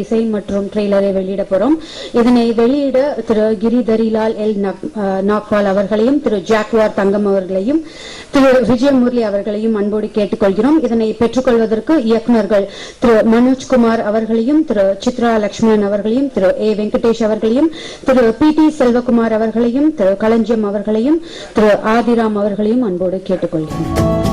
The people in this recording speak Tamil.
இசை மற்றும் ட்ரெய்லரை வெளியிட போறோம். இதனை வெளியிட திரு கிரிதரிலால் எல் நாக்வால் அவர்களையும் திரு ஜாக்வார் தங்கம் அவர்களையும் திரு விஜயமுரளி அவர்களையும் அன்போடு கேட்டுக்கொள்கிறோம். இதனை பெற்றுக்கொள்வதற்கு இயக்குநர்கள் திரு மனோஜ்குமார் அவர்களையும் திரு சித்ரா லட்சுமணன் அவர்களையும் திரு ஏ வெங்கடேஷ் அவர்களையும் திரு PT செல்வகுமார் அவர்களையும் திரு களஞ்சியம் அவர்களையும் திரு ஆதிராம் அவர்களையும் அன்போடு கேட்டுக்கொள்கிறோம்.